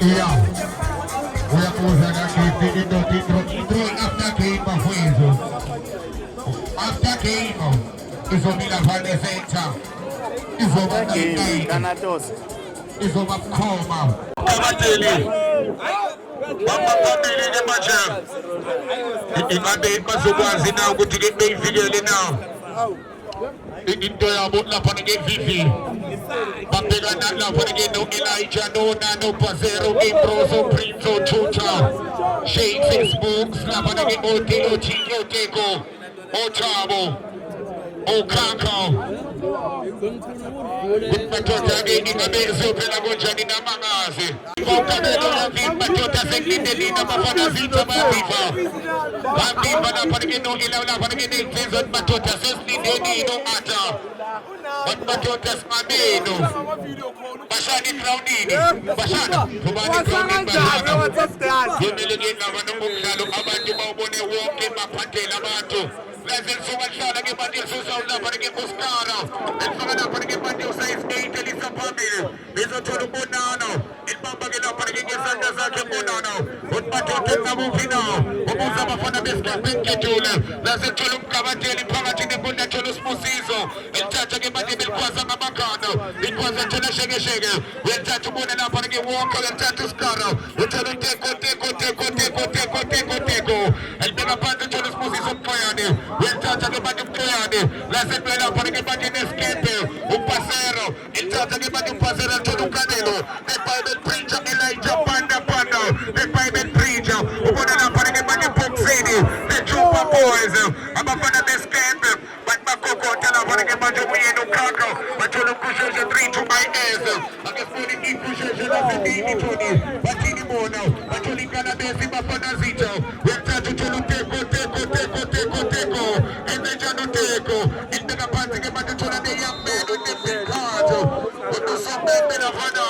Yeah. Uyakuza na kipi intro after game mafuizo. After game izomila pale center. Izoma na izoma koma. Kamateli. Mama family ni macha. Ingade mazugwazi na ukuthi ke beyivikele na. Into yabo lapha ke Vivi. Babhekana lapha ke no Elijah no Nano Pazero Imbroso Prinzo Chucha. Shades Facebooks lapha ke Otelo Chico Teko. Ochabo. Okako. Matota ke ingabezo phela konjani namangazi. Kokabelo yavi matota sekindeli namafana zitha babiva. Babiva lapha ke no Elijah lapha ke Vincent matota sesilindeni no ata. Matota smabeno. Bashani crowdini. Bashana. Kubani crowdini bashana. Yemele ngaba nomdlalo abantu bawubone wonke baphathela abantu. Lazil sumahlala ke manje susawula para ke Buscara. Efana para ke manje usize 8 Elisa family. Bizothola umbonano. Ibamba ke lapha ke ngesandla zakhe umbonano. Umathote nabufina. Umuza abafana besikhaphekethule. Lazithola umkabatheli phakathi nenkundla thola usibusiso. Elithatha ke manje belikwaza ngamakhanda. Ikwaza thola sheke. Welithatha ubone lapha ke wonke welithatha uScara. Uthola teko. Elibeka phansi thola usibusiso umphayane. Welithatha ke manje umphayane. Lasebela lapha ke manje neskepe. Upasero. Elithatha ke manje upasero thola ukanelo. The Bible preacher Elijah Panda. The Bible preacher. Ubona lapha ke manje boxini. The Trooper boys. Abafana beskepe. Bakokota lapha ke manje uyena ukhakha. Bathola ukusheshe 3 to my ass. Akufuni ikusheshe lasebini thoni. Bathini bona. Bathola inkala besi bafana zitho. Welithatha thola uteko. Enzenjani uteko. Indeka phansi ke manje thola the young man with the big cards. Unosombe lafana.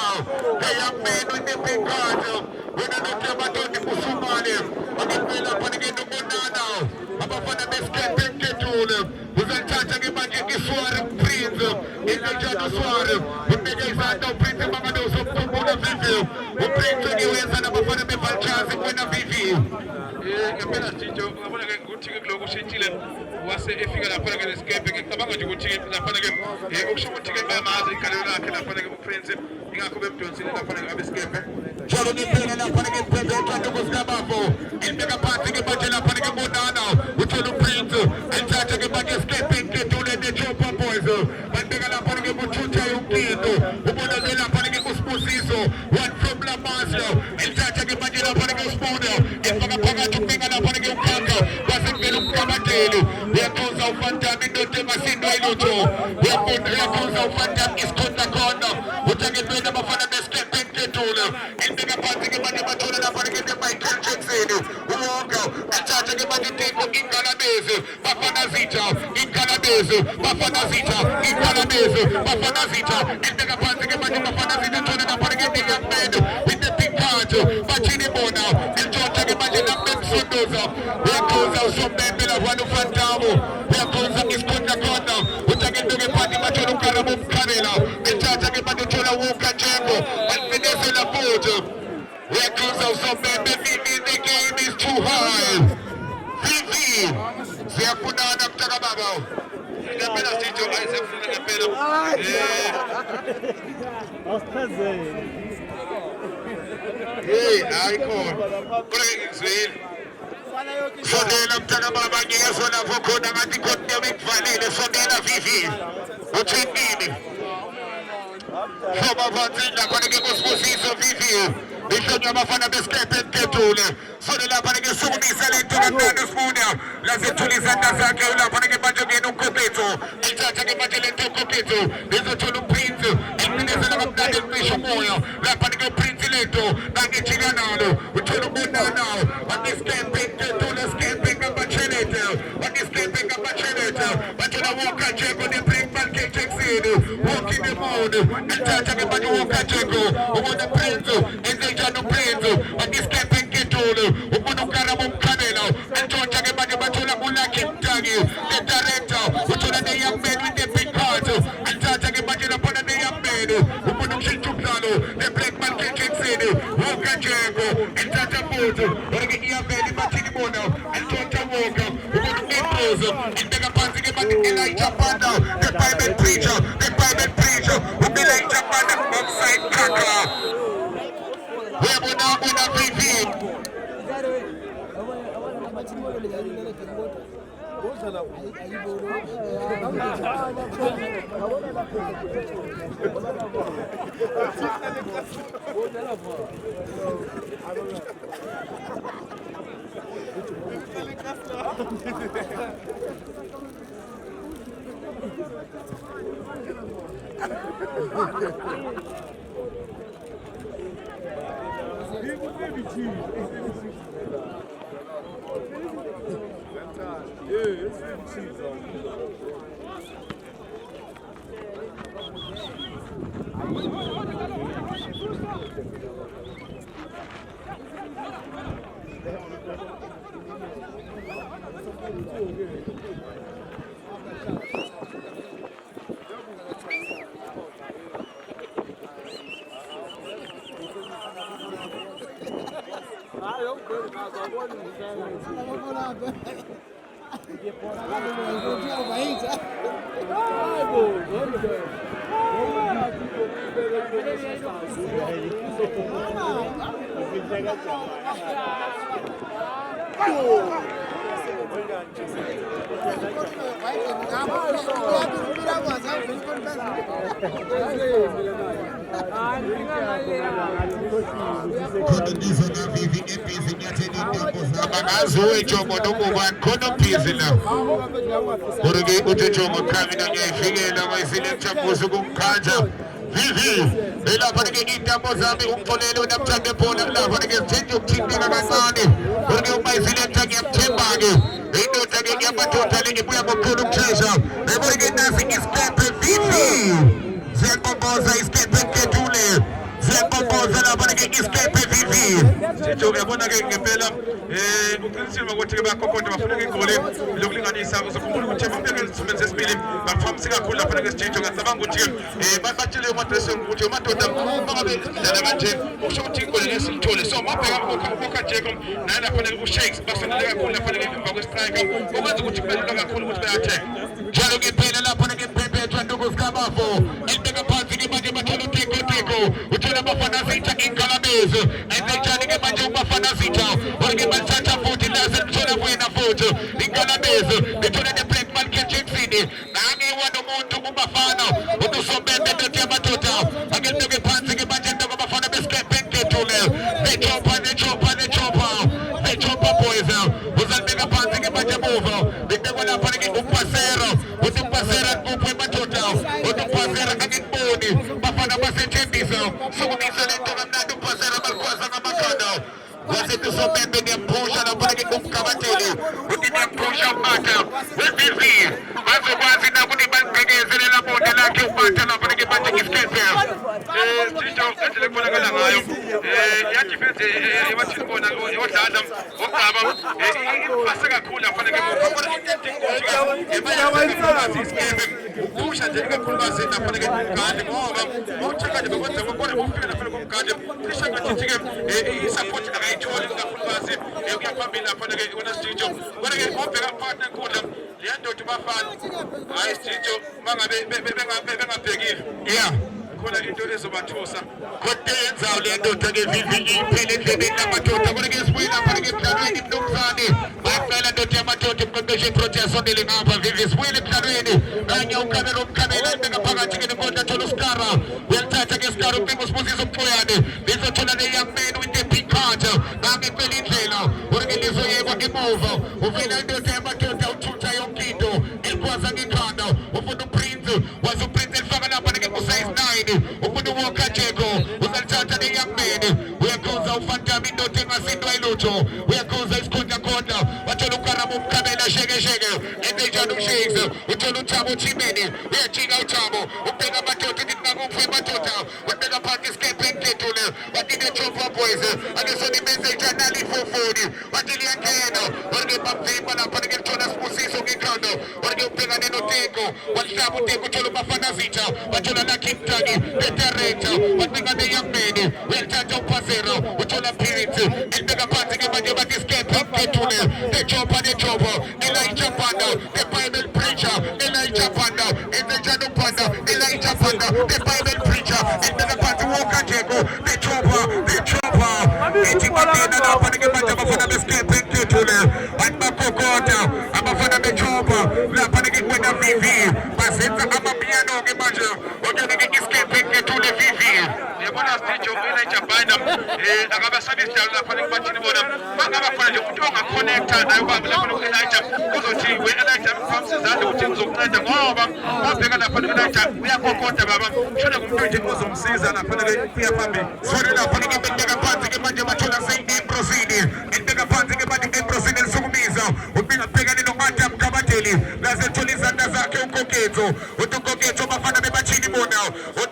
The young man with the big cards. Wena nothemba toti kusumale. Akufela phana ke nobonana. Abafana besikhaphekethule. Uzalithatha ke manje iSwari Prince. Enzenjani uSwari. Ubeke izandla uPrince mangaloso ukukhumbula Vivi. uPrince ngiwenza nabafana beValchazi wena Vivi. Ngempela Tito ngabona ke ukuthi kuloko ushintshile wase efika lapha ke neskepe ngicabanga nje ukuthi lapha ke ukusho ukuthi ke bayamazi igalelo lakhe lapha ke uPrince ingakho bemdonsile lapha ke abeskepe Jalo ngempela lapha ke Prince uthanda ukusikabafo indeka phansi ke manje lapha ke bonana uthola uPrince elithatha ke manje eskepe ngedule the Trooper boys bandeka lapha ke buthutha yonkinto ubona ke lapha ke usibusiso one from La Masia elithatha ke manje lapha ke uSpooner efaka phakathi ubinga lapha ke ukhakha wasengena umkabatheli uyakhuza uFantami indoda engasindwa ilutho uyakhuza uFantami isikhonda khona uthaketweni abafana beskepe ngedule indeka phansi ke manje bathola lapha ke Michael Jackson uwonke athatha ke manje teko ingalabezi bafana zitha ingalabezi bafana zitha ingalabezi bafana zitha indeka phansi ke manje bafana zitha thola lapha ke the young man with the big card bathini bona elithatha ke manje namemsondoza uyakhuza usombembe lapha uFantamo uyakhuza isikhonda khona uthaketwe ke manje bathola ukarabo umkharela elithatha ke manje thola wonke njengo alifenesela futhi uyakhuza usombembe Vivi the game is too high Vivi siyafunana mtaka baba ngempela Tito ayisefuna ngempela ayikho ngizwile sondela mtaka baba ngiyezwa lapho khona ngathi khona bekuvalile sondela Vivi uthini Shoba vanzila kwa nige kusibusiso Vivi Ishonyo abafana beskepe ngedule Sone lapha nige sukumisa lento ngandani Spooner Lazithula izandla zakhe lapha nige manje ngena uKopetho Ithatha ke manje lento uKopetho Izothola uPrince Iqinezela kamnandi elisho umoya Lapha nige uPrince lento Nangijika nalo Uthola umbonana Waniskepe ngedule skepe ngabachelete Waniskepe ngabachelete Bathola woka njeko ne Brinkman K-Jackson Walk in the moon Elithatha ke manje woka njeko Ubona Prince enzenjani uPrince Waniskepe ngedule Ubona ukarabo umkhanela Elithatha ke manje bathola uLucky Mtaki The director Uthola the young man with the big heart Elithatha ke manje lapha the young man Ubona ukushintsha umdlalo The Blackman K-Jackson Walk Kajego, and Tata Moto, or get your belly back in the morning, and Tata Walker, who got to make those, and take a pass to get back in Elijah Panda, the Bible preacher, who be Elijah Panda, outside Kaka. Where would now win a VV? Vivi, ela para que ita Mozambique umfolelo namthathe phone la para que change ukuthintika kancane porque umayiziletha ngiyamthembake indoda ke ngiyamathola ngibuya ngokukhulu ukuthesha bebona ke nasi isikephe Vivi ziyaqoqoza isikephe nkethule ziyaqoqoza la para que isikephe Vivi sitho uyabona ke ngempela uqinisile ukuthi ke bakokonto bafuna igoli lokulinganisa uzokhumbula ukuthi bambeke isizomeni sesibili bafamisa kakhulu lapha ke sitho ngicabanga ukuthi batshele umadressing ukuthi umadoda bangabe dlala kanje usho ukuthi igoli lesithole so mabheka uKajeko naye lapha ke uShakes bafanele kakhulu lapha ke emva kwestrike okwenza ukuthi kubelula kakhulu ukuthi bayathenga njalo ke phela lapha ke phephetha ndokusikabafo ibeka phansi ke manje bathola uTiko uthola abafana zitha inkalabezi ayibethani ke manje ubafana zitha porque bathatha futhi laze kuthola wena futhi inkalabezi bethola the black man kitchen city nami wona umuntu kubafana ubusombembe ndothi amadoda akendeke phansi ke manje ndoko bafana beskepe ngethule bechopa boys uzalibeka phansi ke manje move bekubona lapha ke umpasero kuphe amadoda umpasero akekuboni bafana basethembisa sokumisa lento kamnandi umpasero balikwaza ngamakhanda wasithi sobembe ngiyamphusha lapha ke kumkabateli uthi ngiyamphusha umatha wevivi bazokwazi na ukuthi baliqhekezelela bonke lakhe umatha lapha ke manje ngisikhethe sitho endlela kubonakala ngayo yadifense ebathini bona odlala ogaba ifase kakhulu lapha ke ukusha nje kakhulukazi lapha ke ngade ngoba utheka nje bekwenza kokona ukufika lapha komgade cishe ngathi ke isupport akayitholi kakhulukazi ukuyaphambili lapha ke wona sitho kodwa ke ngobheka partner nkundla leyandoda bafana hayi sitho mangabe bengabhekile yeah khona into ezobathusa kodwa le ndoda ke Vivi iphele endlebeni lamadoda kodwa ke sibuye lapha ke emdlalweni mnumzane bayicela ndoda yamadoda umqeqeshi project sondele ngapha Vivi sibuye emdlalweni kanye umkhamela ibeka phakathi ke nenkonda thola uskara uyalithatha ke iskara uphimbo sibuziso umxoyane bizothola le young man with the big card ngangecela indlela kodwa ke lizoyekwa ngemuva uvela indoda yamadoda uthutha yonke into elikwaza ngekhanda ufuna uprince wazi uprince elifaka lapha ke ku-size 9 ufuna uWakajeko uzalithatha le young man uyakhuza ufantami indoda engasindwa ilutho uyakhuza isikhundla khonda wathola ukarama umkhamela sheke endenjani uShakes uthola uThabo Chimeni uyajika uThabo ubheka amadoda ithi ngakuphi amadoda wabeka phansi isikephe ngethule wathi neTropa Boys akesona imessage anali ifofoni wathi liyangena wake bamvimba lapha ke lithola sibusiso ngekhanda wake ubhekane uteko walishaba uteko uthola umafana zitha bathola la Kimtaki Petereta bathinga the young man uyathatha uphasero uthola Prince endeka phansi ke manje bathi escape ngethule the chopper Elijah Panda the Bible preacher Elijah Panda Elijah Panda Elijah Panda the Bible preacher endeka phansi Walker Jego the chopper etikidena lapha ke manje abafana bescape ngethule bakokota abafana bechopa lapha ke kwena VV basenza amapiano ke manje okuyeke escape ngethule VV yabona stage Elijah Panda akaba service dala lapha ke bathini bona bangaba khona nje umuntu ongaconnecta nayo baba lapha no Elijah uzothi we Elijah mfamsizande uthi ngizokunceda ngoba ubheka lapha no Elijah uyakokota baba shona kumuntu nje ozomsiza lapha ke kuya phambili sore lapha ke bendeka phansi ke manje bathola Improsini endeka phansi ke manje Improsini lisukumiza ubinga bhekane noMatam Kabateli lasethola izandla zakhe unkoketho unkoketho bafana bebachini bona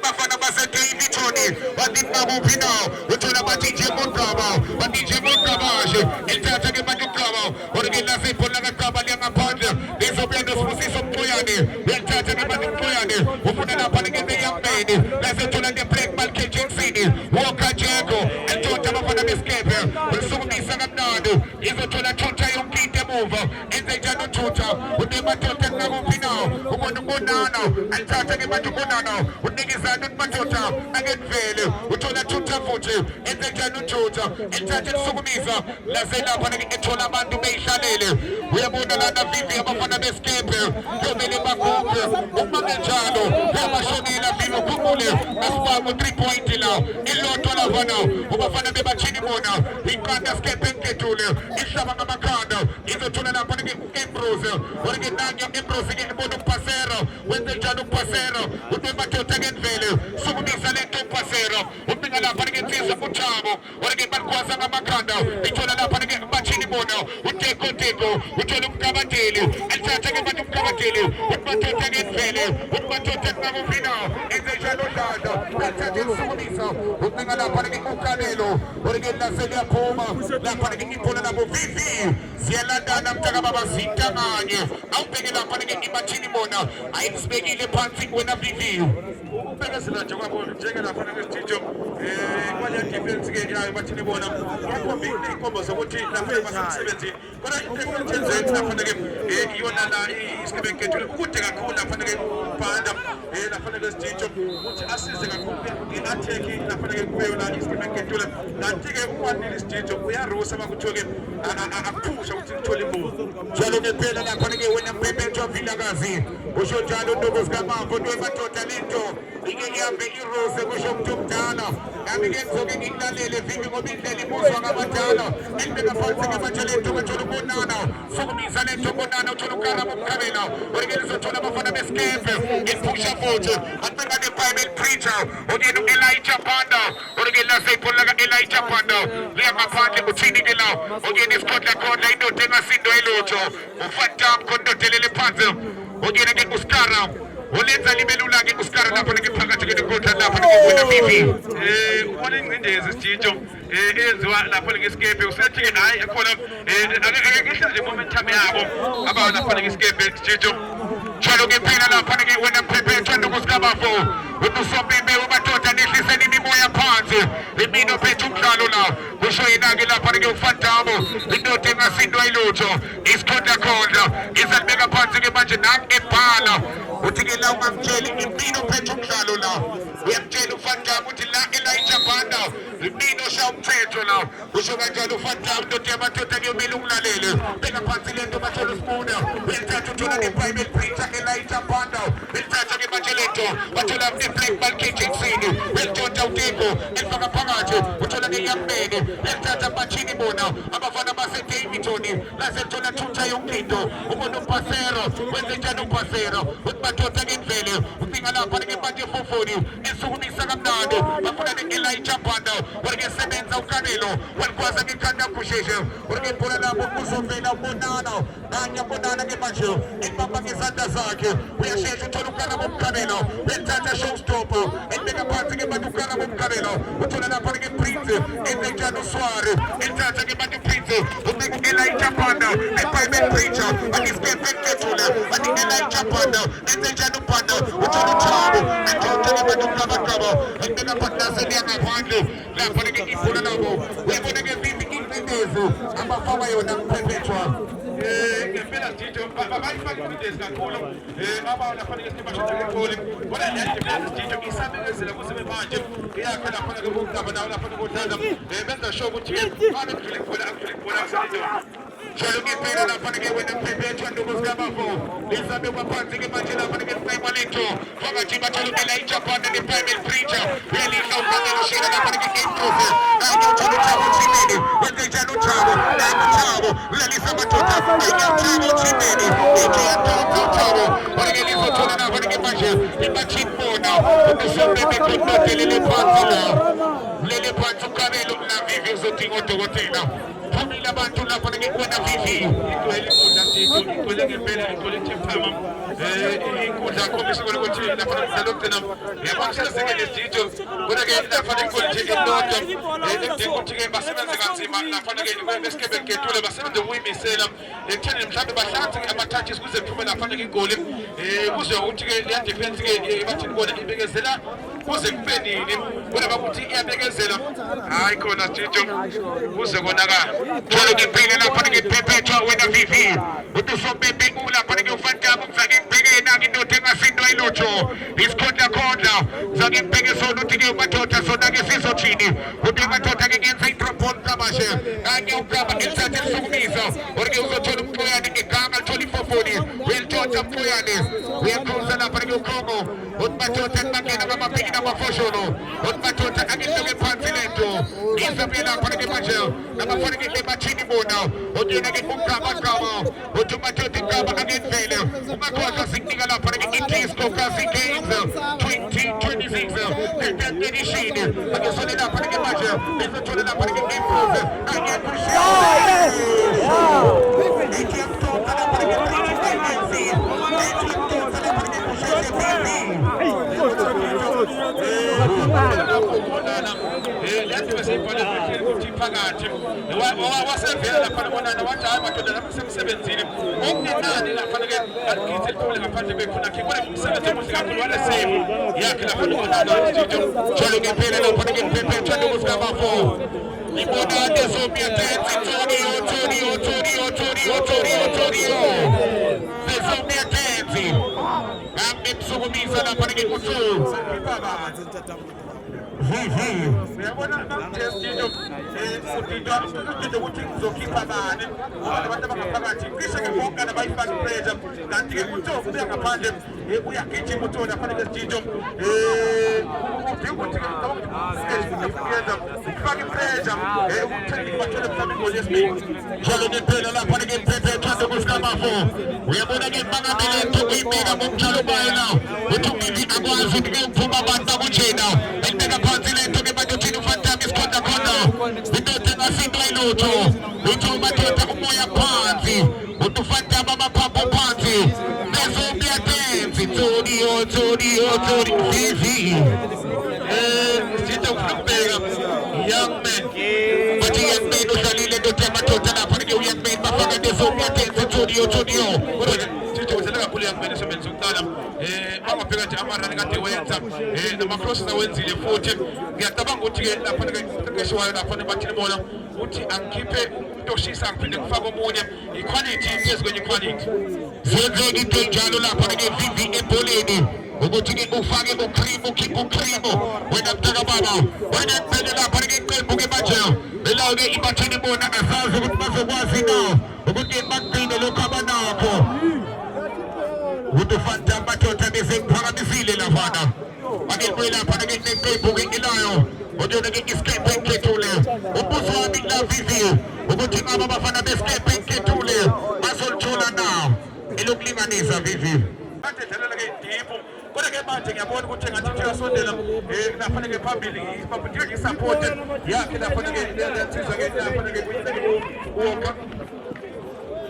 bafana base David Tony bathi bakuphi nawo uthola bathi nje Mugaba bathi nje Mugabashe elithatha ke manje uGaba orikela siphola kaGaba liyangaphandle lizobuya noSibusiso Mqoyane uyathatha ke manje Mqoyane ufuna lapha ke the young man lasethola the Black Ball Kitchen City Walker Jego elithatha abafana bescape ulisukumisa kamnandi izothola thutha yonke into emuva enze njalo thutha unemadoda ngakuphi nawo ubona umbonana elithatha ke manje umbonana unikizana umadoda angevele uthola thutha futhi enze njalo thutha elithatha lisukumisa laselapha ke ethola abantu beyihlalele uyabona lana vivi abafana bescape kumele bakhuphe uma njalo yabashonela vivi ukhumule nasibamba 3 point la ilotho lavana ubafana bebachini bona iqanda escape ngethule ihlaba ngamakhanda izothola lapha ke Ambrose orike nanya Ambrose ke ibona uPasero wenze njalo uPasero ubemathoda ngemvele sukumisa lento uPasero ubinga lapha ke insizwa uThabo orike bakwasa ngamakhanda ithola lapha ke bachini bona uteko uthola umkabateli elithatha ke manje umkabateli umathoda ngemvele umathoda ngakufina enze njalo dada elithatha sukumisa ubinga lapha ke uKanelo orike laseliyaphuma lapha ke ithola nabo vivi ziyalandana mtaka baba zintanganye awubheke lapha ke imathini bona ayisibekile phansi wena vivi ubhekesela nje kwabo njenge lapha ke stage kwale defense ke yayo bathini bona yakhomba inkombo zokuthi lapha basemsebenzini kodwa into enzenze lapha ke iyona la isikebe ngethule ukude kakhulu lapha ke Panda lapha ke stage ukuthi asize kakhulu ngeattack lapha ke kubeyo la isikebe ngethule kanti ke ukwanile stage uyarusa bakuthiwe ke akuphusha ukuthi uthole imbuzi njalo ke phela lapha ke wena mpephetho vilakazi usho njalo ndobo sikamambo ntwemadoda lento ike ihambe irose kusho umuntu omdala nami ke ngizoke ngikulalele vivi ngoba indlela ibuzwa ngabadala endibeka phansi ke manje lento bathola ubonana sukumisa lento ubonana uthola ukarama umkhabela orike lizothola abafana beskepe iphusha futhi abeka the Bible preacher oyena uElijah Panda orike laseyiphola ka Elijah Panda liyangaphandle uthini ke la oyena isikodla indoda engasindo elutho uFantam kondodelele phansi oyena ke uSkara olenza libelula ke uSkara lapha ke phakathi ke nekota lapha ke wena vivi ubona ingcindezi isitshintsho eyenziwa lapha ke escape usethi ke hayi ekhona akekhle nje momentum yabo aba lapha ke escape isitshintsho njalo ke phela lapha ke wena mpephetho ndokusikabafo ubusobimbe umadoda nehliseni imimoya phansi imino phethe umdlalo la kusho yena ke lapha ke uFantamo indoda engasindwa ilutho isikhonda izalibeka phansi ke manje nangu ebhala uthi ke la ungamtsheli imino phethe umdlalo la uyamtshela uFantamo uthi la Elijah Panda imino sha umthetho la kusho kanjalo uFantamo indoda yamadoda kuyomela ukulalele beka phansi lento bathola uSibuna uyathatha uthola neBible preacher Elijah Panda elithatha ke manje lento bathola the Black Ball Kitchen City elithatha uteko elifaka phakathi uthola ke yambene elithatha bachini bona abafana base David Tony lasethola thutha yonke into ubona uPasero wenze njani uPasero umadoda ngemvele ubinga lapha ke manje fofoni isukumisa kamnandi bafuna ne-Elijah Banda waligesebenza uKarelo walikwazi ngikanda kusheshe walikepula lapho kuzovela ubonana kanye ubonana ngemanje ekubamba ngezandla zakhe uyashesha uthola uKarabo uKarelo uyathatha showstopper ekubeka phansi ngebantu uKarabo uKarelo uthola lapha nge-Prince enzenjani uSwari ethatha ngebantu Prince ubeka u-Elijah Banda eBible preacher angisipepekethule athi Elijah Banda enzenjani uBanda uthola uThabo ethatha ngebantu uKabakaba ekubeka phansi yangaphandle lapha nge-ibhola labo uyabona ngevivi ingcindezi abafaka yona kuphephetshwa ngempela Jijo abayifaki kudezi kakhulu abana fanele sibashothe ngegoli bona le Jijo isabekezela kuzibe manje iyakhe lapha ke ukugaba nawo lapha kodlala benza sure ukuthi babe kudlule ibhola akudlule ibhola akuseleyo Jalo ngempela lapha ke wena kuphephetshwa ndokusikabafo lisabe kwaphansi ke manje lapha ke sicema letho phakathi batshalo Elijah Banda ne-Bible preacher uyalisa uKarelo shela lapha ke ngemfuze kanye uthola uThabo Chimene wenzenjani uThabo kanye uThabo ulalisa amadoda kanye uThabo Chimene ithi yadonsa uThabo kodwa lizothola lapha ke manje ibathini bona ukusombe bekondodelele phansi la lele phansi uKarelo na Vivi uzodinga udokotela phumile abantu lapha ngikuwena Vivi igcwele inkundla Jijo igcwele ngempela igcwele ichipama inkundla akhombisa ukuthi lapha ngizalokugcina yabona sezingene Jijo kodwa ke lapha inkundla nje elodwa edinga ukuthi ke basebenze kanzima lapha ke besikebe ngedule basebenze ukuyimisela ekutheni mhlawumbe bahlanze ama-touches kuze kuphume lapha ke igoli kuze ukuthi ke le defense ke bathini bona ibekezela kuze kube nini kodwa bakuthi iyabekezela hayi khona Jijo kuze konakala jalo ngiphile lapha ngiphephetshwa wena Vivi utusombe ulapha ngiyofantama ngizake ngibheke naki indoda engasindwa ilutho isikhondla ngizake ngibheke sona uthi ke madoda sona ke sizothini uthi madoda ke ngenza i-propose kamashe kanye ukaba ngisathe lisukumisa orike uzothola umxoyane ngegama lithola ifofoni uyalithola umxoyane uyakhuza lapha ke ukhongo uthi madoda ngibangena ngamabheki namafosholo uthi madoda angidloke phansi lento ngizabe lapha ke manje abafana ke bathini bona ongena ke ugama uthi madoda igama angenzele umakhoza sikunika lapha ke i-disco kasi games 2026 edition akesole lapha ke manje bezothola lapha ke improve kanye phakathi wasevela lapha bonana wathi hayi madoda lapha semsebenzini okunenani lapha ke aligithi liphule ngaphandle bekhona khe kodwa umsebenzi omuhle kakhulu wale save yakhe lapha bonana Jijo jalo ngempela lapha ke ngiphephethwa ndokusikabafo ngibona nezomya dance nezomya dance ngambe msukumisa lapha ke kuthu uyabona Jijo Jijo ukuthi ngizokhipha bani abantu abangaphakathi cishe ke bonke abayifaki pressure kanti ke uTofu uya ngaphandle uyagijima uTofu afanele Jijo ukuthi yenza ukufaka pressure ukuthini bathole mhlawumbe igoli yesibili jalo ngempela lapha ke ngiphephethwa ndokusikabafo uyabona ke mangamele ntokuyimbeka ngomjalo bayela uthi ubibi akwazi ukuphuma abantu bakutshena ekubeka phansi lento ke madothini ufantami isikhonda khona indoda engasindwa ilutho uthi umadoda umoya phansi uthi ufantama amaphapho phansi nezomya dance Tony Vivi Jijo ufuna ukubeka young man bathi young man udlalile ndoda yamadoda lapha ke young man bafaka nezomya dance Tony Jijo uzela kakhulu yakubene sebenza ukuqala bangabheka nje amarani kade wenza nama-crosses awenzile futhi ngiyacabanga ukuthi ke lapha qeqeshiwayo lapha bathini bona uthi angikhiphe umuntu oshisa ngiphinde ngifake omunye iquality phezu kwenye iquality zenzeka into enjalo lapha ke Vivi ebholeni ukuthi ke ufake ukhrimu ukhiphe ukhrimu wena mntaka baba wena kuphele lapha ke iqembu ke manje belawo ke ibathini bona asazi ukuthi bazokwazi na ukuthi bagcine lokho abanakho uthi ufanta madoda bese ngiphakamisile lafana ake kwelapha ke neqembu ke ilayo odona ke iskephe enkethule umbuzo wami la Vivi ukuthi ngaba bafana beskephe enkethule bazolithola na elokulinganisa Vivi kade dlalela ke deep kodwa ke manje ngiyabona ukuthi ngathi uyasondela nafanele phambili ibabudiwe support yakhe nafanele lensizwa ke nafanele kuwonga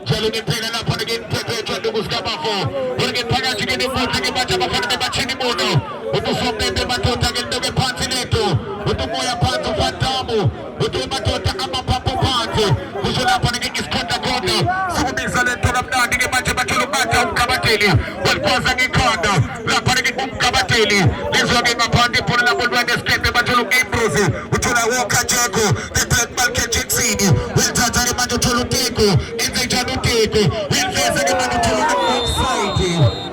Jalo ngempela lapha ngempephetho ndokusikabafo ngempakathi ke nemfuthi ke bathi abafana bachini mono ukusomende madoda ke ndoke phansi letho umoya phansi ufantamu madoda amaphapho phansi kusho lapha ke isikhonda khonda sikubiza lento kamnandi ke manje bathula umatha umkabateli walikwaza ngikhonda lapha ke umkabateli lizwa ke ngaphandle ibhola labolwane skete bathula uImbrozi uthola Walker Jeko the black market Jackson welithatha ke manje uthola uTiko enze njalo uTiko weliveza ke manje uthola offside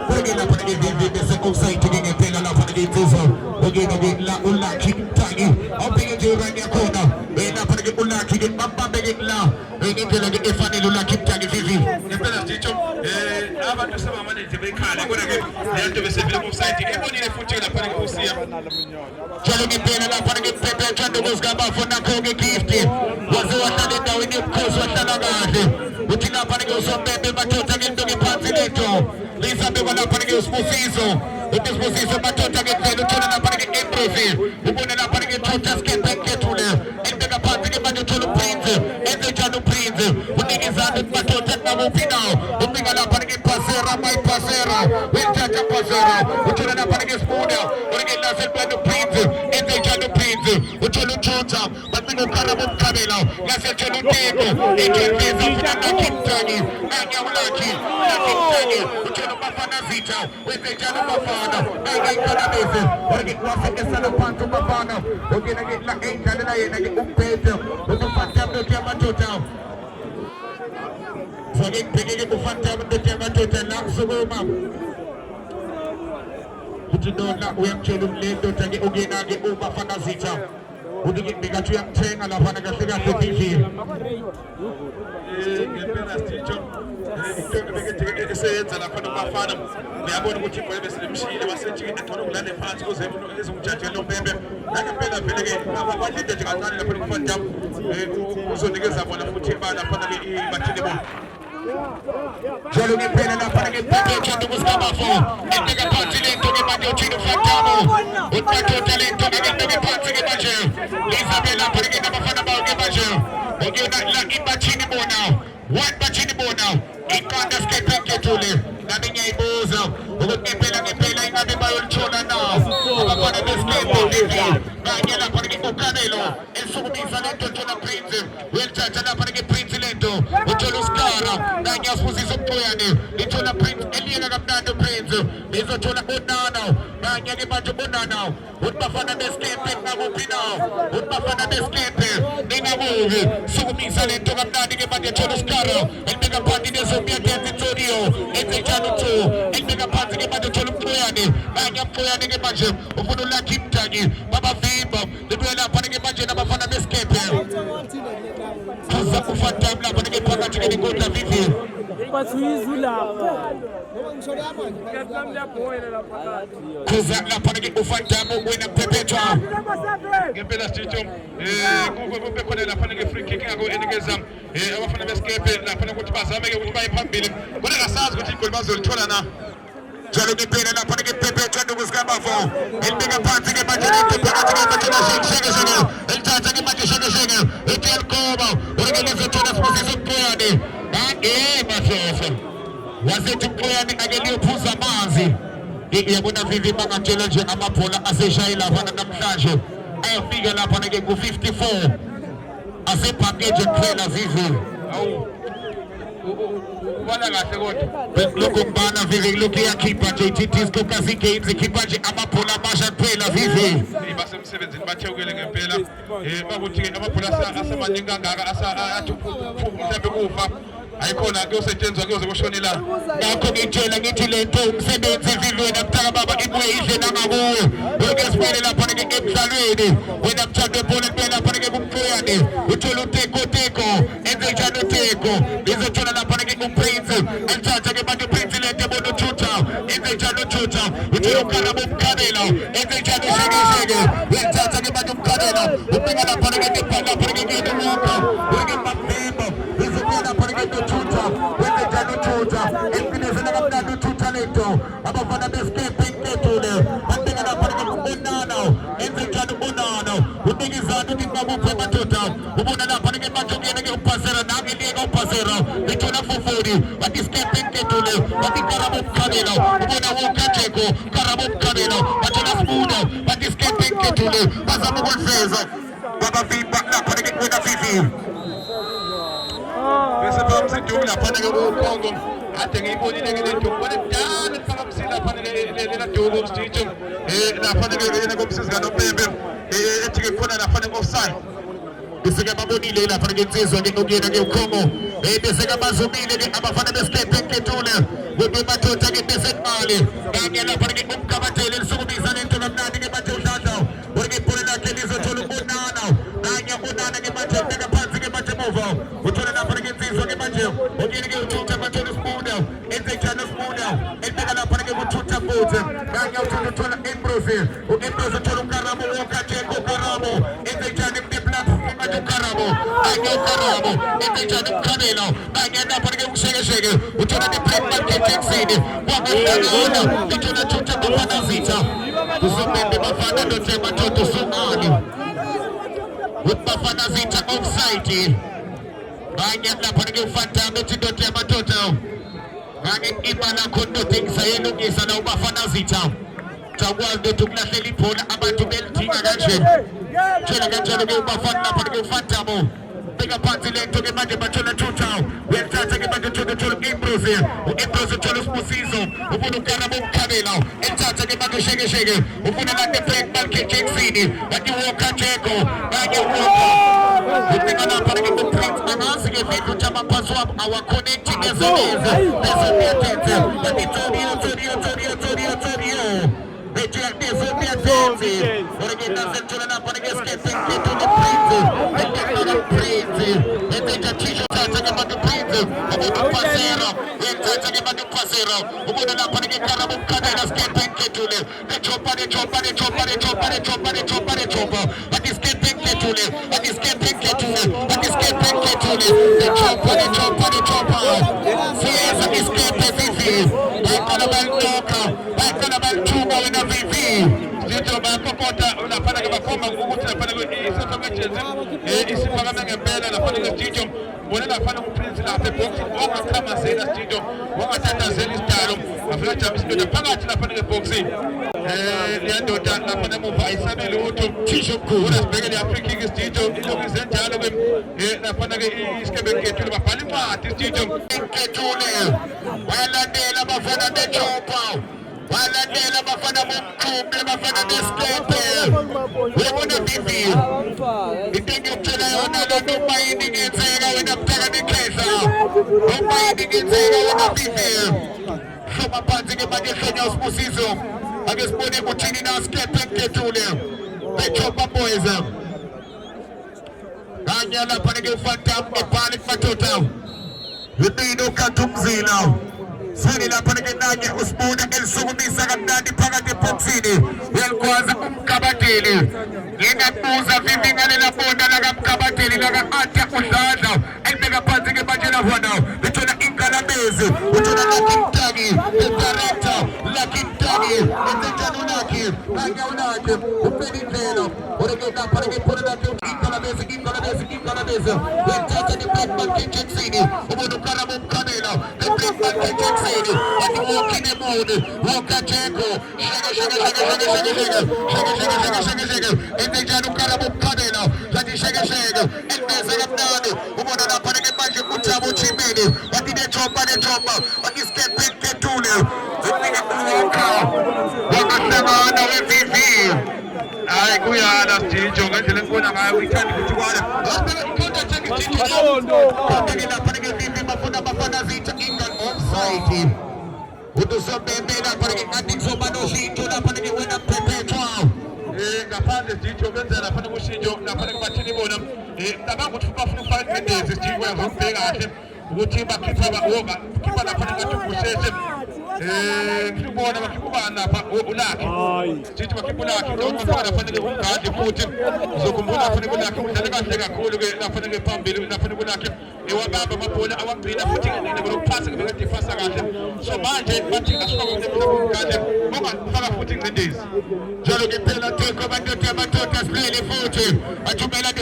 Bugina lapha ke vivi bese offside ke ngempela lapha ke insizwa bugina ke la ulaki tagi awubheke nje right yakhona lapha ke ulaki ke bambambe ke la ngendlela ke efanele ulaki tagi vivi ngempela sitho abantu sebamanje bekhala kodwa ke lento bese vele offside ebonile futhi lapha ke usiya Jalo ngempela lapha ke phephetho ndokusikabafo nakho ke gift waze wahlala endaweni yobukhosi wahlala kahle uthi lapha ke usombembe madoda ke nto ke phansi letho lisabe lapha ke usibusiso usibusiso madoda ke phela uthola lapha ke Imbrozi ubone lapha ke Tota Skempe Nkethule endeka phansi ke manje uthola uPrince enze njalo uPrince unikizana madoda nakuphi nawo ubika lapha ke Pasera my Pasera wethatha Pasera uthola lapha ke Spuna ke laselibona uPrince enze njalo uPrince uthola uTota babika uKarabo Mkhabela lasethola uTeko ekhenza futhi nakimtani anyawulaki nakimtani uthola bafana zitha wenze njalo bafana ngiyikhanabese ke wasekesana phansi bafana ukena ke la endlalela yena ke umphethe ukufantambe ke amadoda Zake ngibheke kufantambe ke amadoda la sukuma uthi dona uyamtshela umlendo ke ukena ke ubafana zitha uthi ngibikathi uyamthenga lapha kahle kahle TV ngempela sitho into beke eseyenza lapha nobafana ngiyabona ukuthi ibhola beselemshile basethi ethola ukulala phansi kuze ezomjajela umbembe ngempela vele ke abalinde nje kancane lapha kufantam uzonikeza bona futhi ibala lapha ke ibathile bona Jalo ngempela lapha ke phephetho ndokusikabafo endeka phansi lento ke manje uthina ufantamu umadoda lento ke endeka phansi ke manje Isabella lapha ke nabafana bawo ke manje ukuyona la ibathini bona one bathini bona iqanda Skempe Nkethule nami ngiyayibuza ukuthi ngempela ingabe bayolithola na abafana beSkempe Nkethule kanye lapha ke uKanelo esukumisa lento uthola Prince welithatha lapha ke Prince lento uthola uSkara kanye asifuzisa uMpoyane ithola Prince eliyeka kamnandi Prince izothola uNana kanye ke manje uNana ubafana beSkempe nakuphi na ubafana beSkempe ningabuki sukumisa lento kamnandi ke manje uthola uSkara elibeka phansi nezomya Antonio enze njalo tu elibeka phansi ke manje uthola uMpoyane kanye uMpoyane ke manje ufuna uLucky Mtaki baba Vimba libuye lapha ke manje nabafana beSkempe kuza kufantam lapha ke phakathi ke inkundla vivi kuza lapha ke ufantam wena phephetho ngempela sitho kube khona lapha ke free kick ngako enikeza abafana beSkempe lapha ukuthi bazame ke ukuthi baye phambili kodwa kasazi ukuthi igoli bazolithola na Jalo ngempela lapha ke phephetho ndokusikabafo elibeka phansi ke manje lento phakathi ke manje sheke elithatha ke manje sheke etelkoba urekelezothola sibusisa uMpoyane masoso wasethi uMpoyane ake liyophuza amanzi yabona vivi bangatshela nje amabhola aseshayi lapha namhlanje ayafika lapha ke ku54 asebhakeje kuphela vivi awu ubona kahle kodwa lokho mbana vivi lokho iyakhipha nje iTisco kasi games ikhipha nje amabhola amasha kuphela vivi basemsebenzini bathekele ngempela bakuthi ke amabhola asemaningi kangaka athi mhlambe kufa ayikhona kuyosetshenzwa kuyoze kushone la nakho ngitshela ngithi lento umsebenzi vivi wena mtaka baba ibuye idle nangakuwe ukesibele lapha ke emdlalweni wena mthando ebhola libe lapha ke kuMpoyane uthola uTeko enze njalo uTeko izothola lapha ke kuPrince elithatha ke manje uPrince lento ebona uTuta enze njalo uTuta uthola uKarabo Mkhabela enze njalo sheke welithatha ke manje uMkhabela ubika lapha ke ibhala lapha ke ngiyuka weke mabhimba izothola lapha ke uTuta wenze njalo uTuta empilezela kamnandi uTuta lento abafana mabupe matota ubona lapha nike majongene ke upasera nami ndiye upasera itona fufuri batistepe ketule batikarabo kamela ubona wokacheko karabo kamela batona smuda batistepe ketule bazamu kwenzeza baba vimba lapha nike kwenda fifi bese bamse jumla lapha nike ukongo ade ngiyibonile ke lento ubona dala phakamsila lapha nike la dogo stage lapha nike komsiza noPembe ethi khona lapha nike offside bese ke babonile lapha nike insizwa ke ngokuyena ke ukhomo bese ke bazumile ke abafana bestepe ketule bebe matota ke bese imali kanye lapha nike umkabathele lisukumisa lento kamnandi ke bathe udladla porque por la que lizo tolo bonana kanye bonana ke bathe beka phansi ke bathe mova uthola lapha nike insizwa ke bathe okuyena ke uthutha bathe spoona enze njalo spoona ebeka lapha nike uthutha futhi kanye uthola Ambrose uAmbrose uthola ukarabo wokacheko karabo enze njalo Karabo, kanye Karabo, enze Kamela, kanye lapha nike ushekesheke uthola ne black market exini kwakuhlangana ithola thutha bafana zitha kusomende bafana nothe matoto somali bafana zitha offside kanye lapha nike ufanta bethi nothe matoto kanye imana khona ngizayelungisa la ubafana zitha takwazi ukuthi ukulahlela ibhola abantu belidinga kanje tshela kanjalo ke ubafana lapha ke ufantamo beka phansi lento ke manje bathola thuthaw uyathatha ke manje thola Ambrose uAmbrose thola usibusizo ufuna ukarabo umkhabela ethatha ke manje sheke ufuna la defend market exini bathi Walker Jeko kanye Walker ubeka lapha ke Prince angazi ke vipi ukuthi amaphasi wabo awa connecting ezoneze bezobiyathethe bathi Tonio Vedi atteso mi attenzi perché da sentola la pone che schifo che tu ne prendi e che non ne prendi e vedi a Ciscio Tazza che va di prendi e vedi un pasero e Tazza che va di un pasero e vedi la pone che carabo cadena schifo che tu ne e cioppa ma ti schifo che tu ne ma ti schifo che tu ne ma ti schifo che tu ne e cioppa si esa ti schifo sì ecco la bel tocca ecco la bel ciuba in vivi Zito bakokota unafanya kama koma nguguti nafanya sasa mecheze isipanga ngempela nafanya studio bona nafanya uPrince la box wonga kama zena studio wonga tata zeli staro afuna champions ndio phakathi nafanya box liyandoda nafanya muva isabele utho tisho khulu sibhekele Africa studio ilokuzeni njalo ke nafanya ke iskebe kethu babhala incwadi studio ketule walandela abafana bechopa walandela abafana bomkhumbi abafana beskepe webona bibi idinga ukutshela yona lo noma yini ngenzeka wena mthaka nikhehla noma yini ngenzeka wena bibi hloma phansi ke manje hlonya usibusizo ake sibone kuthini na skepe ketule bechopa boys kanye lapha ke ufantam ebhali kumatota Libino katumzila Sini lapha nike nanye usibuna elisukumisa kamnandi phakathi eboxini uyakwazi umkabateli ngingabuza vivi ngale labonda la kamkabateli la ka-Atha Udladla elibeka phansi ke manje lavona lithola inkalabezi uthola Lucky Mtaki director Lucky Mtaki enzenjani uLucky kanye uLucky uphela indlela ureke lapha nike phona lakhe inkalabezi uyathatha ne-black market exini ubona ukarabo umkhabela ne-black market exini bathi walking emote Walker Jeko sheke enzenjani ukarabo umkhabela bathi sheke elibeze kamnandi ubona lapha nike manje uThabo Chimene bathi nechopa bathi skepe ketule wakahlangana wevivi hayi kuyala sithijo ngendlela engibona ngayo uyithanda ukuthi kwale bafana zitha ingal offside utusobembe lapha ke kanti kuzobana ushintsho lapha ke wena perpetual ngaphandle sithijo kwenzela lapha kushintsho lapha kubathini bona ngicabanga ukuthi bafuna ukufaka Mendes sithijo uyazobheka kahle ukuthi bakhipha bawoga khipha lapha ngathi kusese ngibona bakhipha lapha uLucky sithi bakhipha uLucky noma bafana fanele umgadi futhi uzokhumbula fanele uLucky udlale kahle kakhulu ke lapha ke phambili lapha uLucky ewabamba amabhola awagcina futhi ngenene lokuphasa ke bekade ifasa kahle so manje bathi asifaka umgadi ngoba faka futhi ingcindezi njalo ke phela Teko bantu abatoka sibele futhi athumela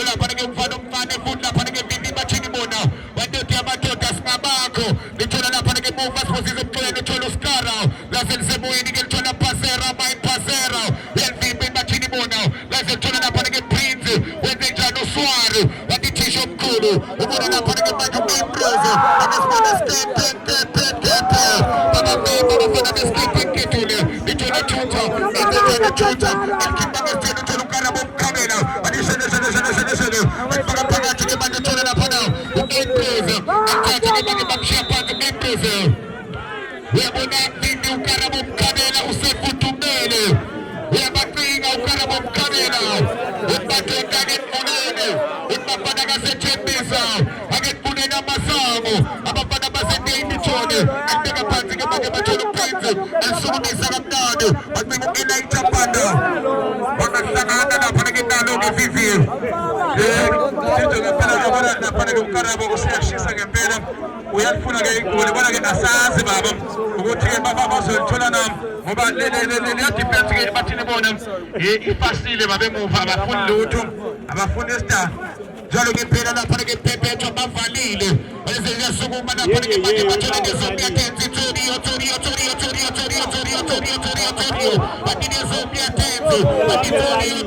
para que movas posição pleno cholo scara las el se mueve que chola pasera mai pasera el fin ben bacini mona las el chola para que prince when they jano suar what the tisho kulo ubona na para que bajo membroso and as well as baba fana de skate que tule de chola chuta and the chuta el que banga tiene cholo carabo camera and se para pagar que banga chola na pana o membroso and que banga bakshia para membroso Webona vini ukarabu mkabela usefutu mbele Webatinga ukarabu mkabela Umbate kaget munene Umbapana kase chembisa Aget munena masamu Abapana basende imichone Andega panzige bage macholo prince Ensunu nisaramnado Admingu ina itapanda Wakasangana na panage nalo kififi Sito ngepela na panage ukarabu usiashisa ngepela uyalifuna ke ubona ke asazi baba ukuthi ke baba bazolithola nam ngoba le defense ke bathini bona ifasile babe emuva abafuni lutho abafuni star njalo ke phela lapha ke phephetho bavalile bese yasukuma lapha ke manje bathola ke zombie tenzi Torio batini zombie tenzi batini Torio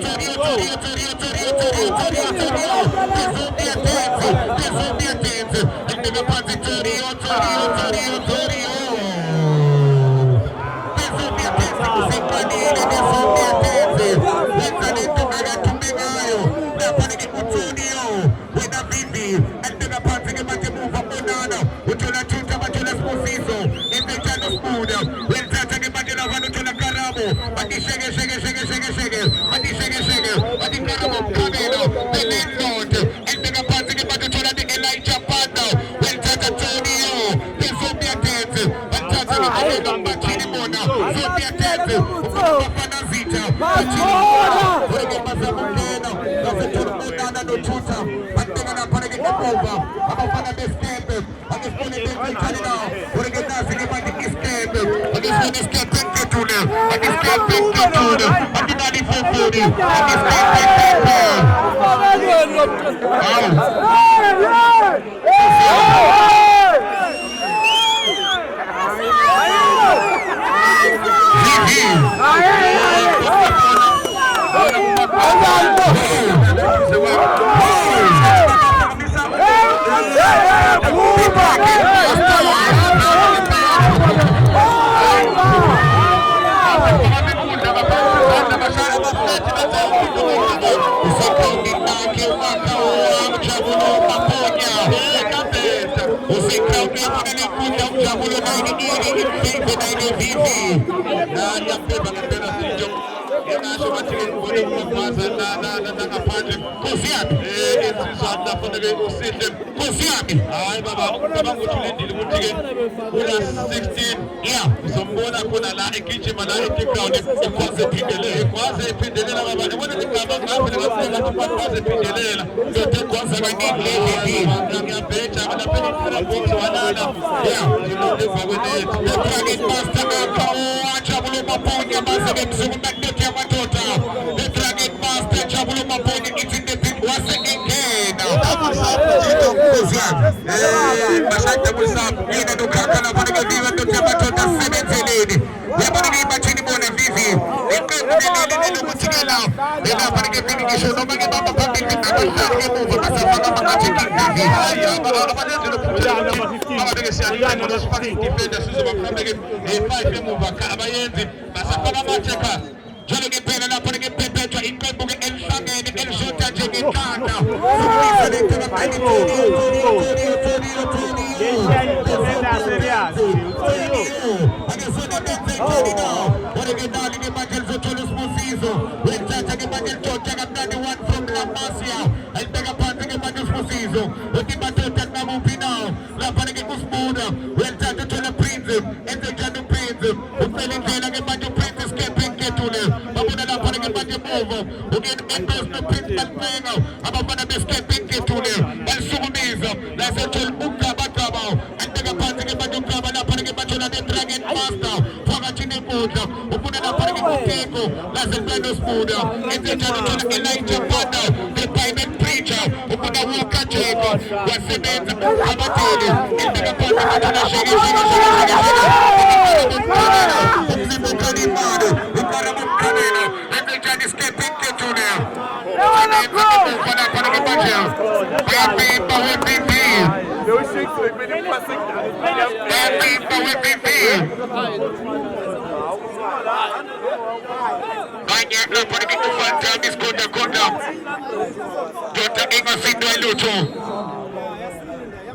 Elijah Banda, the private preacher, who could walk a table,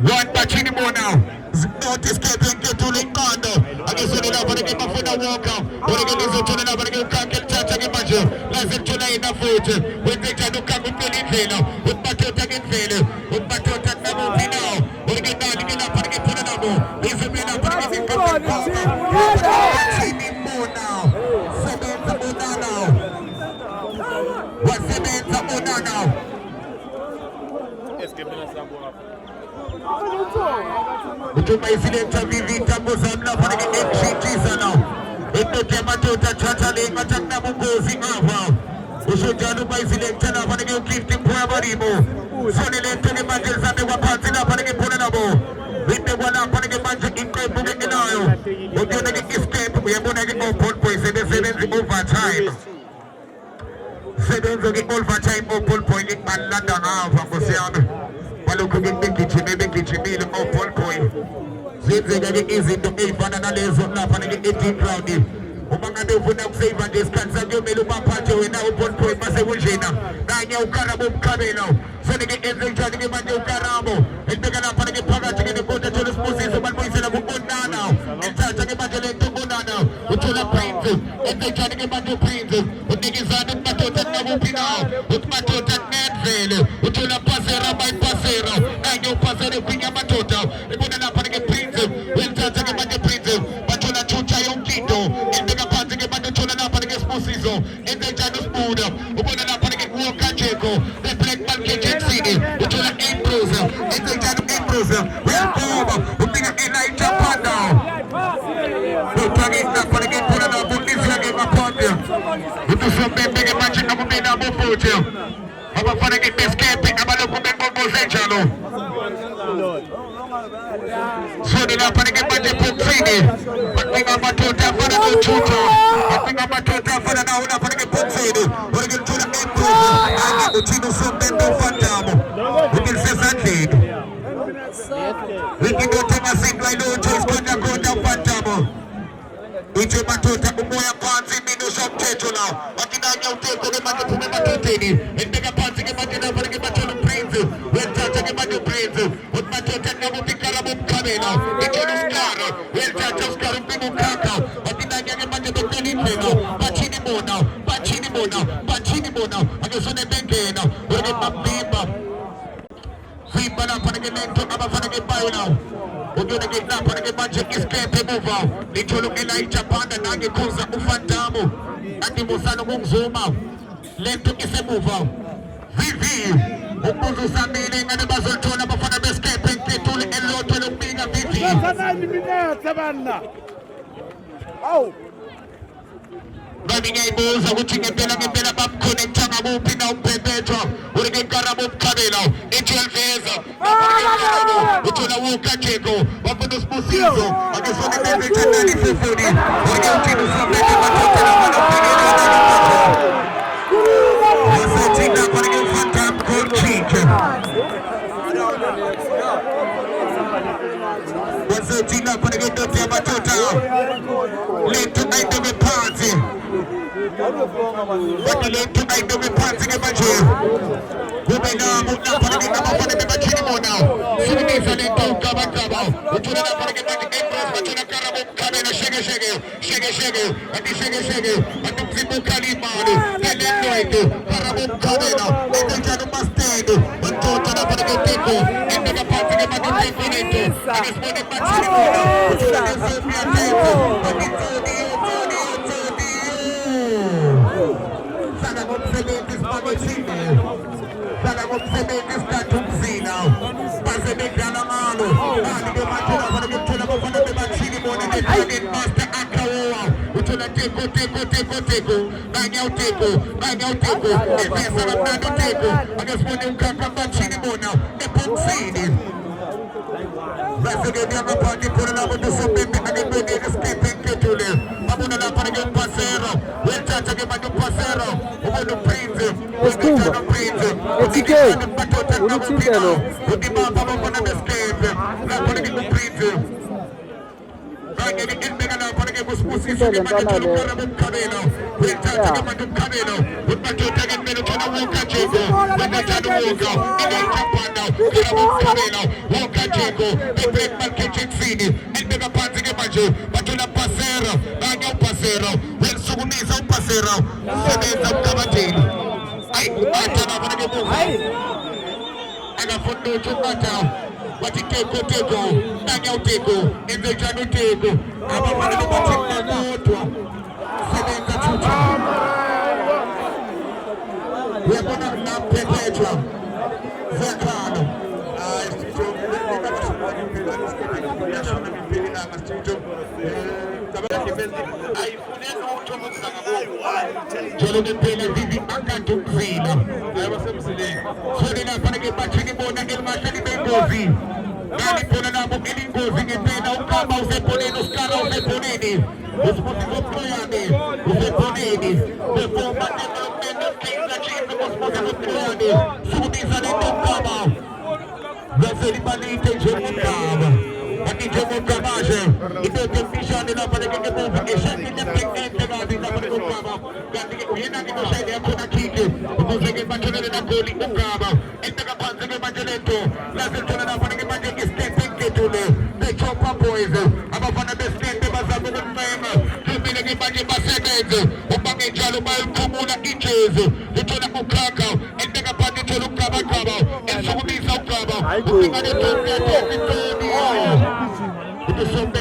One Pacini more now. Not escaping to Lincando. I guess you know, but I get my foot and walk out. But I get this to the number of Kankan Church and Imagine. Let's enter in the foot. When they try to come with Penny Failure. With Batota again failure. With Batota Namu now. But I get down to get up and get to the number. This is a minute, but I get the Pacini more now. Samantha Mona now. What's Samantha Mona now? Mchumba isileta vivita muzamla panike ekshitisa now. Etoke matota chatale matakna mumbozi ava. Ushujanu ba isileta na panike ukifti mpua marimo. Soni lento ni manje zame wapanzi na panike puna nabo. Vite wala panike manje inko buge inayo. Udyone ki escape uyabona ki open point. Seven's overtime. Seven's overtime open point. Malanda ava kusiame. Look at the kitchen, the open point. Zigzag easy to pay for an analysis of Napa and 18 rounded. Umanga for them save and this cancer, you may look up at you in open point, Massachusetts. Daniel Carabo Cabino. So they get every trying to get my new Carabo. And they're going to get Paga to get the boat to the Moses of Moise of Bonana. And try to get my to Bonana. Which will have painted. And they try to get my new painted. But they get out of Matota Nabupina. With Matota Nedville. Which will have Passera by Passera. And you pass it with Yamatota. They put an up and get painted. We'll try to get my painted. But you'll have to try on Kito. And they're going to get my Tuna up and get Moses. And they try to spoon up. We'll put an up and get Walker Jaco. They play Malkin City. Which will have improve. And they try to improve. We'll go over. We'll think again like Japan now. We'll try to get up and get put an up on this game upon them. We'll do some big magic of a bit of a boat. I'm going to get this camping. I'm going to go back to Channel. So they're not going to get back to Puxini. But we got my total for the new tutor. But we got my total for the now. We're not going to get Puxini. We're going to the improve. I got the Chino Sunday no Fantamo. We can say something. We can go take a seat like no choice. Go down Fantamo. Iche matota umoya panzi mino shop techo now. Wakina nyote kone mate pume matoteni. Endega panzi ke mate na varge matolo prince. Welta ke mate prince. Ut matota na mo pikara mo kame now. Iche no skara. Welta skara mo kaka. Wakina ke mate to teni now. Pachini mo now. Pachini mo now. Pachini mo now. Agesone benke now. Warge mapimba. Simba na panage mento aba panage bayo now. Udyona get na panage manje escape move out. Nitolo ke la Japan na nge kuza ufantamu. Ati musano kungzuma. Lento ise move out. Vivi. Umuzu samile ngane bazolthola bafana bescape nkethule elotho lokubika Vivi. Sanani minethe bana. Awu. Babi ngiyayibuzwa ukuthi ngempela bamconnecta ngabuphi na umpephetho urike karabo ukukhabela i12 uthola Walker Jaco bafuna usibusizo akesona message nani sifuni urike uthini usomele mathotha namaphelele wasethi kwa urike Phantom Gold Kick wasethi kwa urike Dotya Mathotha lento ayidebe phansi Wakilento ay dumi pansi ke manje. Kumena muna panagi kama panagi machini mona. Sinisa lento kaba. Utuna na panagi manje empress machina karabo kamera shege. Ati shege. Ati mzimu kalimani. Kelendo ito karabo kamera. Ito jano mastendo. Utuna na panagi teko. Endo na pansi ke manje teko lento. Ati spone machini mona. Utuna na sopia teko. Ati todi. Sana kumseme this magazine. Sana kumseme this cartoon now. Pase me kana malo. Ani ke matela para ke tula ko fana be machini mona ke target master akawa. Utula teko. Banya uteko. Pesa na nado teko. Agasipone ukaka machini mona. E pomsini. Pasige Diama Pandi Purana Mutu Sumbi Pekani Budi Escaping Ketule Amuna Panagin Pasero Welchata Gemadu Pasero Umudu Prince Unikano Prince Unikano Batota Namupino Udima Pama Pana Escape Panagin Prince Panagin Indegana Panagin Musmusi Sugi Madu Karabum Kabelo Welchata Gemadu Kabelo Batota Gemadu Tana Woka Jego Welchata Woka Welchapanda Karabum Kabelo Woka Jego Ebrek Malkechik Fini Indega Panzige Maju Batula Pasero Bagyo Pasero Welsugumiza Pasero Suneza Kamatini Ay Atana Panagin Muka Agafundo Chumata Watiteko Tego Nanya Uteko Indejanu Tego Aba Panagin Batima Notwa Suneza Chucha We're gonna not perpetual Zakano Jolo pele vivi anganto krina. Soli na panage bachini bona elmashani bengozi. Nani pona na bukini ngozi ngepena ukama usepone nuskara usepone. Usmuti kuployani usepone. Before mande mende kinga chifu usmuti kuployani. Sudiza ni ukama. Wazeli balite jomukama. Ati jomukama je. Ito kempishani na panage ngemovi. Eshani nepenge tegadi na panage ukama. Yena kino shayde akona kike Ukuzege bachonere na goli ukaba Entaka panzege bacheleto Lazil tona na panege bachenge stepping ketule The Chopa Boys Abafana bestende bazabu mfema Tumbelege bache basegeze Upange jalo bayo kumuna icheze Utona ukaka Entaka pati cholo ukaba kaba Ensugumiza ukaba Ukingane tonga tokitoni Utusombe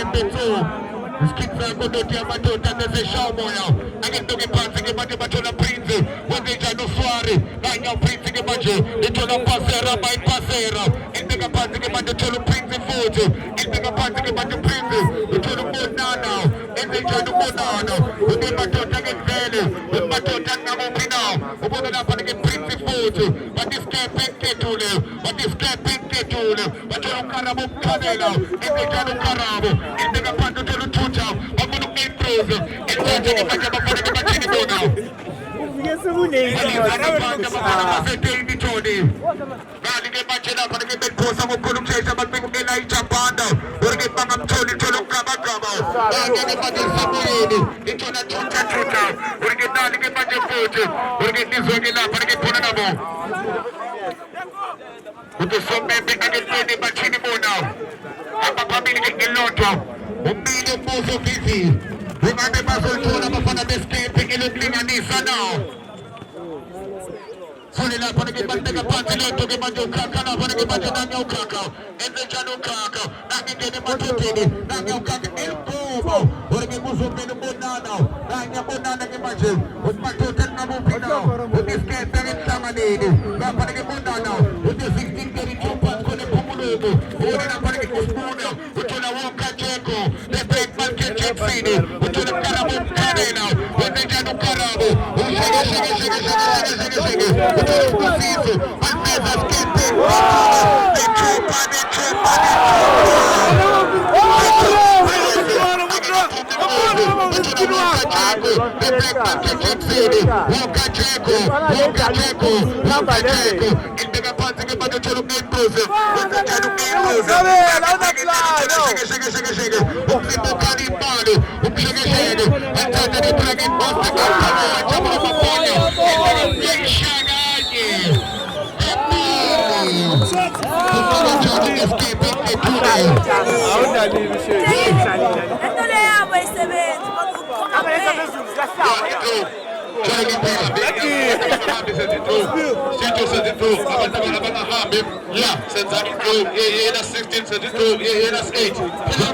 Skitza Godoti Amatota Nese Shamoya Agitoge Panzige Baje Bachola Prince Wenge no Suare Nanya Prince Ge Baje Itola Pasera by Pasera Indega Panzige Baje Cholo Prince Foto Indega Panzige Baje Prince Itolo Monana Indega no Monana Ude Batota Ge Vele Ude Batota Namo Pina Ude na Panzige Prince Foto Batiskepe Ketule Batiskepe Ketule Bacholo Karabo Kadela Indega no Karabo Indega Panzige Cholo Chucha Bagudu Improve Indega Ge Baje Bafana Bachini Bona Galige Bachela Panage Bekosa Mukulum Chesa Bakenge Lai Chapanda Urge Bangam Choli Cholo Kaba Kaba Galige Baje Samueli Itona Chucha Chucha Urge Dalige Baje Fote Urge Nizoge La Panage Punanamo Utu Sombe Bekage Pene Bachini Bona Amba Pamili Iloto Umbile Mozo Vizi Umande Basol Chona Bafana Beske Pekele Klinga Nisa now Solila Panage Bandega Pantele Toge Banjo Kaka na Panage Banjo Nanya Kaka Ende Jano Kaka Nanya Gene Matotini Nanya Kaka El Kobo Urge Muzo Beno Bonana Nanya Bonana Ge Banjo Utmatoten Namu Pina Utiske Perin Samanini Panage Bonana Uti 16 Keri Chopas Kone Pumulogo Urena Panage Kuspuna Utuna Woka Jeko Nefek Malke Jepsini Utuna Karabu Karena Ende Jano Karabu Shege Shege Shege Shege Shege Shege Utuna Kusifu Almeza Skete Nechupa Nechupa Woka Jeko Indega Panzige Bajo Cholo Improve Woka Jano Improve Shege Shege Umsipo Kali Bali Umshege Shege Antana Ni Plagi Bosta Kantana Wachama Maponya Indega Shagaji Kumana Jano Escaping Ketune Sito says it too. Yeah, since I that's 16 says it too. Yeah, that's 8.